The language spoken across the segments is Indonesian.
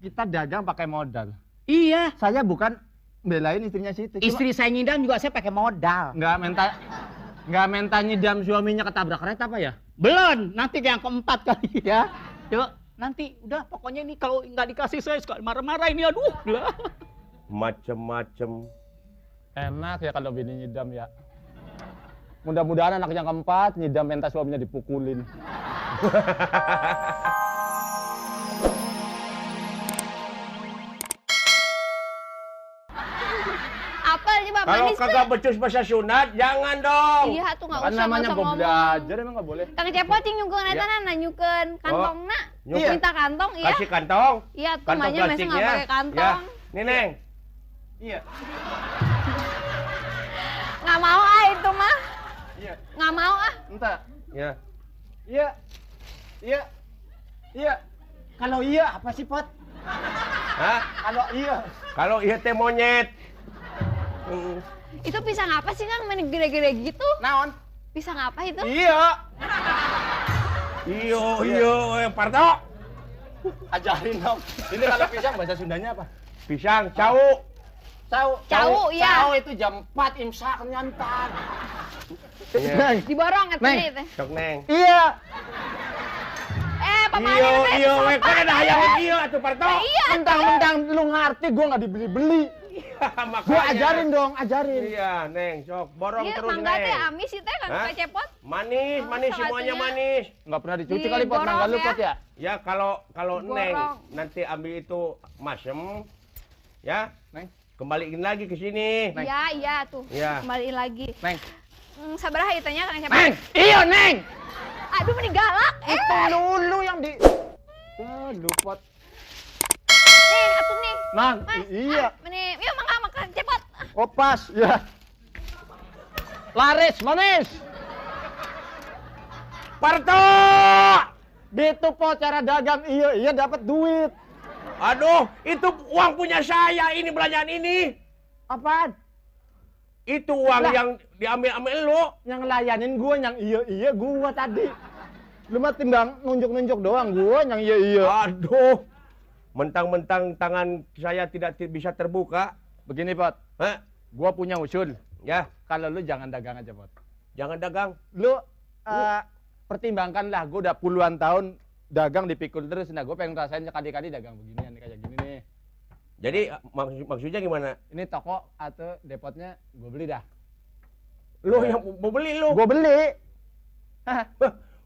kita dagang pakai modal. Iya. Saya bukan belain istrinya situ. Istri saya ngidam juga saya pakai modal. Nggak minta nyidam suaminya ketabrak kereta apa ya? Belum, nanti yang keempat kali ya. Yuk, nanti udah pokoknya ini kalau nggak dikasih saya suka marah-marah ini aduh lah. Macem-macem. Enak ya kalau bini nyidam ya. Mudah-mudahan anak yang keempat nyidam minta suaminya dipukulin. Apa coba Kalau manis kagak becus bahasa sunat, jangan dong. Iya tuh nggak Kan usah namanya gue ngomong. belajar emang nggak boleh. Kang Cepot yang nyukeun eta nanyukeun kantong nak. nyukeun. Minta kantong iya. Kasih kantong. Iya tuh Kantong manya masa nggak pakai kantong. Ya. Nih, Neng. Iya. Nggak mau ah itu mah. Iya. Nggak mau ah. Entah. Ya. Iya. Iya. Iya. Kalau iya apa sih, Pot? Hah? Kalau iya. Kalau iya teh monyet. Itu pisang apa sih Kang? Main gede-gede gitu. Naon? Pisang apa itu? Iya. Iyo, Parto. Ajarin dong. Ini kalau pisang bahasa Sundanya apa? Pisang, cau. Cau, iya. Cau itu jam 4 imsak nyantar. Iya. Diborong eta Neng. teh. Sok, Neng. Iya. Papa Iyo, kan ada hayang iyo atuh Parto. Iya. Mentang-mentang lu ngerti gua nggak dibeli-beli. Makanya. Gua ajarin dong, ajarin. Iya, Neng, sok borong Iya, terus, mangga teh Neng. amis sih teh kan Hah? Kang Cepot. Manis, manis salah semuanya satunya. manis. Nggak pernah dicuci Di kali Pot, mangga lu borong Pot ya? Ya kalau Borong. Neng nanti ambil itu masem, ya Neng. kembaliin lagi ke sini. Neng. Iya, iya tuh. Iya. Kembaliin lagi. Neng. Sabaraha ieu tanya Kang Cepot? Neng. Iya, Neng. Aduh meni galak. Itu dulu yang di. Aduh, Pot. Nih, atuh nih. Nang, Mas, iya. Meni, yuk mangga makan Cepot. Oh pas, ya. Laris, manis. Parto! Gitu Pot cara dagang, iya dapat duit. Aduh, itu uang punya saya ini belanjaan ini. Apaan? Itu uang Lah. yang diambil lu. Yang ngelayanin gua, yang iya gua tadi. Lu mah timbang nunjuk-nunjuk doang, gua yang iya. Aduh, mentang-mentang tangan saya tidak bisa terbuka. Begini Pot, Hah? gua punya usul. Ya, Kalau lu jangan dagang aja Pot. jangan dagang. Lu pertimbangkanlah, gua udah puluhan tahun dagang dipikul terus. Nah, gua pengen rasain sekali-kali dagang beginian kayak gini nih. Jadi maksudnya gimana? Ini toko atau depotnya gua beli dah. Lu yang mau beli lu. Gua beli. Hah.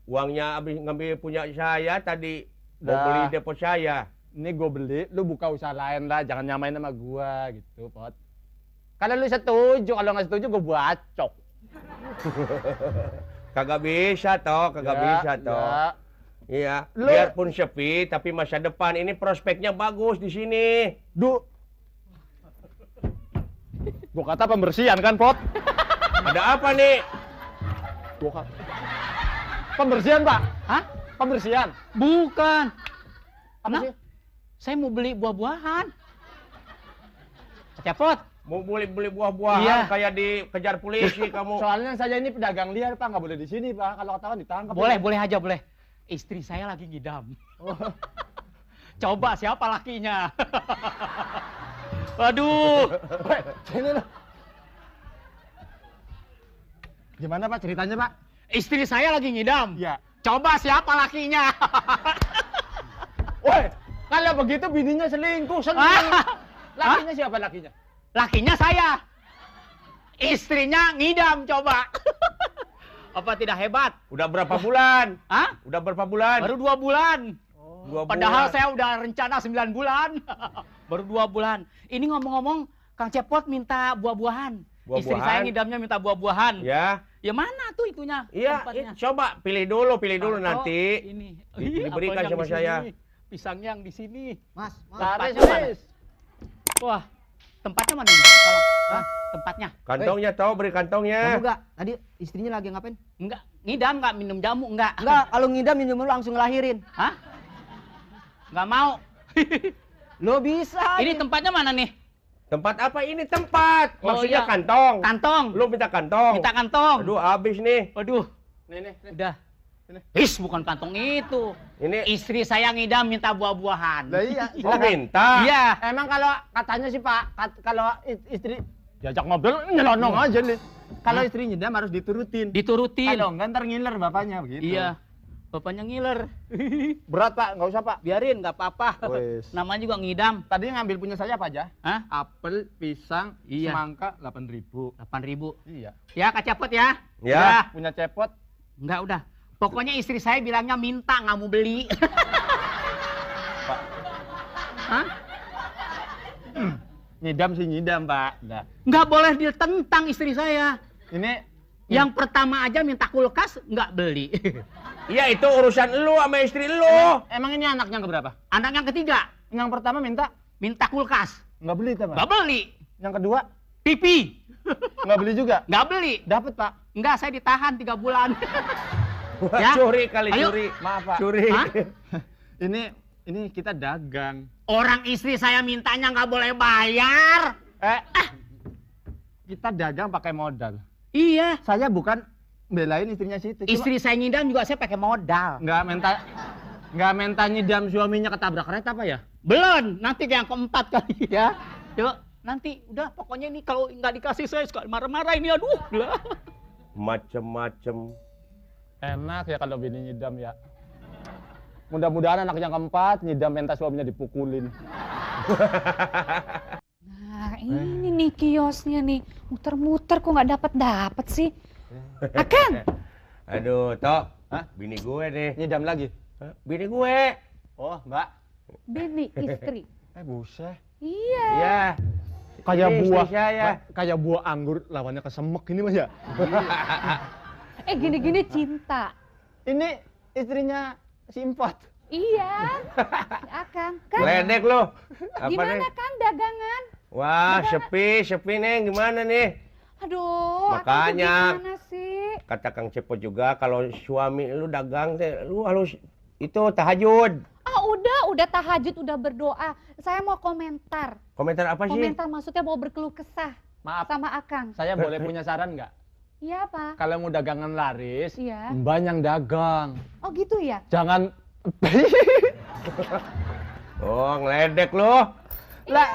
Uangnya habis ngambil punya saya tadi. Mau Dah. beli depot saya. Ini gue beli, lu buka usaha lain lah, jangan nyamain sama gua gitu, Pot. Kalau lu setuju, kalau nggak setuju gue bacok. Kagak bisa toh, kagak bisa toh. Ya. Iya, Lu- biarpun sepi tapi masa depan ini prospeknya bagus di sini. Gua kata pembersihan kan, Pot? Ada apa nih? Gua kata. Pembersihan, Pak? Hah? Pembersihan? Bukan. Apa Nah, sih? saya mau beli buah-buahan. Cepot. Mau beli buah-buahan Iya. kayak dikejar polisi kamu. Soalnya saya ini pedagang liar, Pak. Nggak boleh di sini, Pak. Kalau ketahuan ditangkap. Boleh aja, boleh. Istri saya lagi ngidam. Oh. Coba siapa lakinya? Waduh. Weh, sini lu. Gimana, Pak, ceritanya, Pak? Istri saya lagi ngidam. Ya. Coba siapa lakinya? Woi, kalau begitu bininya selingkuh, seneng. Lakinya siapa lakinya? Lakinya saya. Istrinya ngidam coba. Apa tidak hebat? Udah berapa bulan? Hah? Udah berapa bulan? Baru 2 bulan. 2 bulan. Padahal saya udah rencana 9 bulan. Baru 2 bulan. Ini ngomong-ngomong, Kang Cepot minta buah-buahan. Buah-buahan? Istri saya ngidamnya minta buah-buahan. Ya. Ya mana tuh itunya? Iya, tempatnya? coba pilih dulu Taruh nanti. Ini. Diberikan apa yang sama di saya. sini? Pisangnya yang di sini. Mas, Laris, Tempatnya mana? Laris. Wah, tempatnya mana nih? Kalau tempatnya? Kantongnya tahu beri kamu kantongnya. enggak? Tadi istrinya lagi ngapain? Enggak, ngidam enggak minum jamu enggak? Enggak, kalau ngidam minum lu langsung ngelahirin. Hah? Enggak mau. Lo bisa. Ini tempatnya mana nih? Tempat apa ini tempat? Oh, Maksudnya iya. kantong. Kantong. Lu minta kantong. Minta kantong. Aduh, habis nih. Waduh, Nih. udah. Is, bukan kantong itu. Ini Istri saya ngidam minta buah-buahan. Lah iya, oh minta. Iya. Emang kalau katanya sih Pak, kalau istri diajak ngobrol nyelonong aja nih. Kalau istri nyedam harus diturutin. Diturutin. Kalau enggak ntar ngiler bapaknya begitu. Iya. Bapaknya ngiler. Berat Pak, nggak usah Pak. Biarin, nggak apa-apa. Wes. Namanya juga ngidam. Tadi ngambil punya saya apa aja? Hah? Apel, pisang, Iya. semangka 8.000. 8.000. Iya. Ya, Kak Cepot ya. Ya. Udah. Punya cepot. Enggak, udah. Pokoknya istri saya bilangnya minta, nggak mau beli. Hah? Nyidam sih nyidam Pak. Nah, Nggak boleh ditentang istri saya. ini Yang pertama aja minta kulkas, nggak beli. Iya itu urusan lu sama istri lu. emang ini anaknya keberapa? Anak yang ketiga, Yang pertama minta kulkas. nggak beli Pak. Nggak beli. Yang kedua TV. nggak beli juga. Nggak beli. Dapat Pak. Nggak, saya ditahan 3 bulan. Wah, Ya. curi kali Ayo. curi. Maaf Pak. Curi. Hah? Ini kita dagang. Orang istri saya mintanya nggak boleh bayar. Kita dagang pakai modal. Iya. Saya bukan belain istrinya situ. Cuma Istri saya ngidam juga saya pakai modal. nggak minta nyidam suaminya ketabrak kereta apa ya? Belum, nanti yang keempat kali ya. Yuk, nanti udah pokoknya ini kalau nggak dikasih saya suka marah-marah ini, aduh lah. Macem-macem. Enak ya kalau bini nyidam ya. Mudah-mudahan anak yang keempat nyidam minta suaminya dipukulin. Nah ini nih kiosnya nih. Muter-muter kok nggak dapat sih. Akan. Aduh, Tok. Hah? Bini gue nih. Nyidam lagi. Hah? Bini gue. Oh, Mbak. Bini istri. Buset. Iya. Iya. Kayak Ini buah. istri saya. Kayak buah anggur lawannya kesemek ini Mas ya. Gini-gini cinta. Ini istrinya si Impot. Iya. Akan. Kan Ledek lu. Apa gimana nih? kan dagangan? Wah, sepi nih. Gimana nih? Aduh. Akang tuh Makanya. gimana sih? Kata Kang Cepot juga kalau suami lu dagang teh lu harus itu tahajud. Ah udah tahajud, udah berdoa. Saya mau komentar. Komentar apa sih? Komentar maksudnya mau berkeluh kesah Maaf, sama Akang. saya boleh punya saran nggak? Iya Pak. Kalau mau dagangan laris, Iya. Mbak yang dagang. Oh gitu ya? Jangan Oh, ngeledek lu. lah.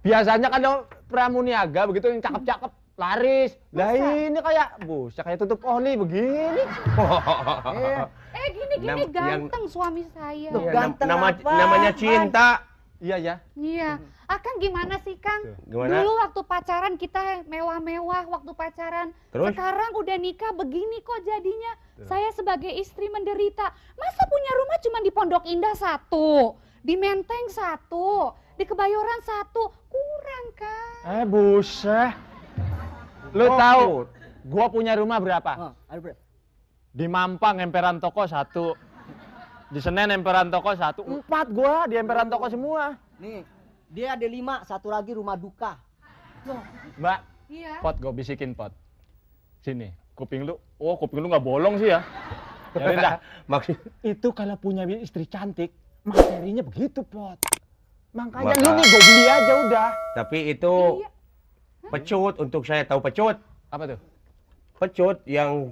Biasanya kalau pramuniaga begitu yang cakep-cakep laris. Lah ini kayak buset kayak tutup oli begini. Iya. Gini Nam- yang- ganteng suami saya. Tuh, Iya, ganteng apa? namanya cinta. Iya ya. Iya. Akang gimana sih Kang? Gimana? Dulu waktu pacaran kita mewah-mewah waktu pacaran. Terus? Sekarang udah nikah begini kok jadinya. Saya sebagai istri menderita. Masa punya rumah cuma di Pondok Indah 1, di Menteng 1, di Kebayoran 1, kurang Kang. Buset. Lu Oh, tahu put. gua punya rumah berapa? Oh, ada berapa? Di Mampang emperan toko 1. Di Senen emperan toko 1. 4 gua di emperan toko semua. Nih, dia ada 5, satu lagi rumah duka. Mbak, Iya. Pot gua bisikin Pot. Sini, kuping lu. Oh, kuping lu nggak bolong sih ya. Biarin dah. Maksud Itu kalau punya istri cantik, materinya begitu, Pot. Makanya Maka- lu nih gua beli aja udah. tapi itu Iya. pecut untuk saya tahu pecut. Apa tuh? Pecut yang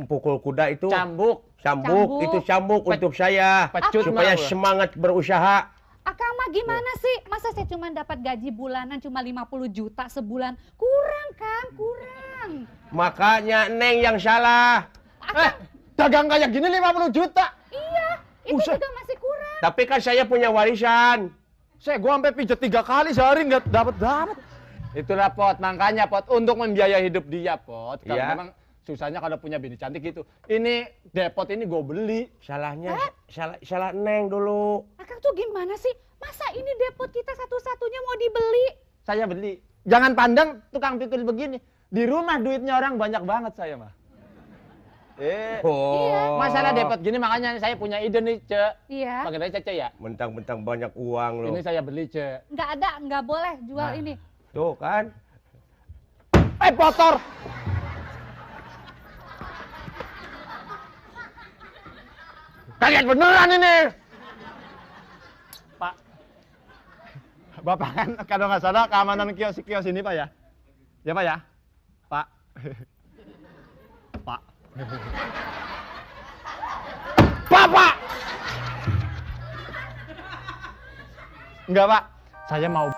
pukul kuda itu Cambuk. cambuk. Itu cambuk untuk saya Pecut supaya mah. semangat berusaha. Akang mah gimana sih? Masa saya cuma dapat gaji bulanan cuma 50 juta sebulan? Kurang Kang, kurang. Makanya Neng yang salah. Dagang kayak gini 50 juta. Iya, itu Buset. juga masih kurang. Tapi kan saya punya warisan. Gua sampai pijat 3 kali sehari nggak dapat. Itulah Pot, makanya Pot untuk membiayai hidup dia Pot. Kalau Iya. memang susahnya kalau punya bini cantik gitu. Ini depot ini gue beli. Salahnya salah Neng dulu. Akang tuh gimana sih? Masa ini depot kita satu-satunya mau dibeli? Saya beli. Jangan pandang tukang pikul begini. Di rumah duitnya orang banyak banget saya mah. Oh. Masalah depot gini makanya saya punya ide nih, Cek. Iya. Bagaimana Cece ya? Mentang-mentang banyak uang loh. Ini saya beli, Cek. Nggak ada, nggak boleh jual Nah. ini. Tuh kan. Motor! Kaget beneran ini! Pak. Bapak kan kalau nggak salah keamanan kios ini Pak ya? Ya Pak ya? Pak. Pak. Enggak, Pak. Saya mau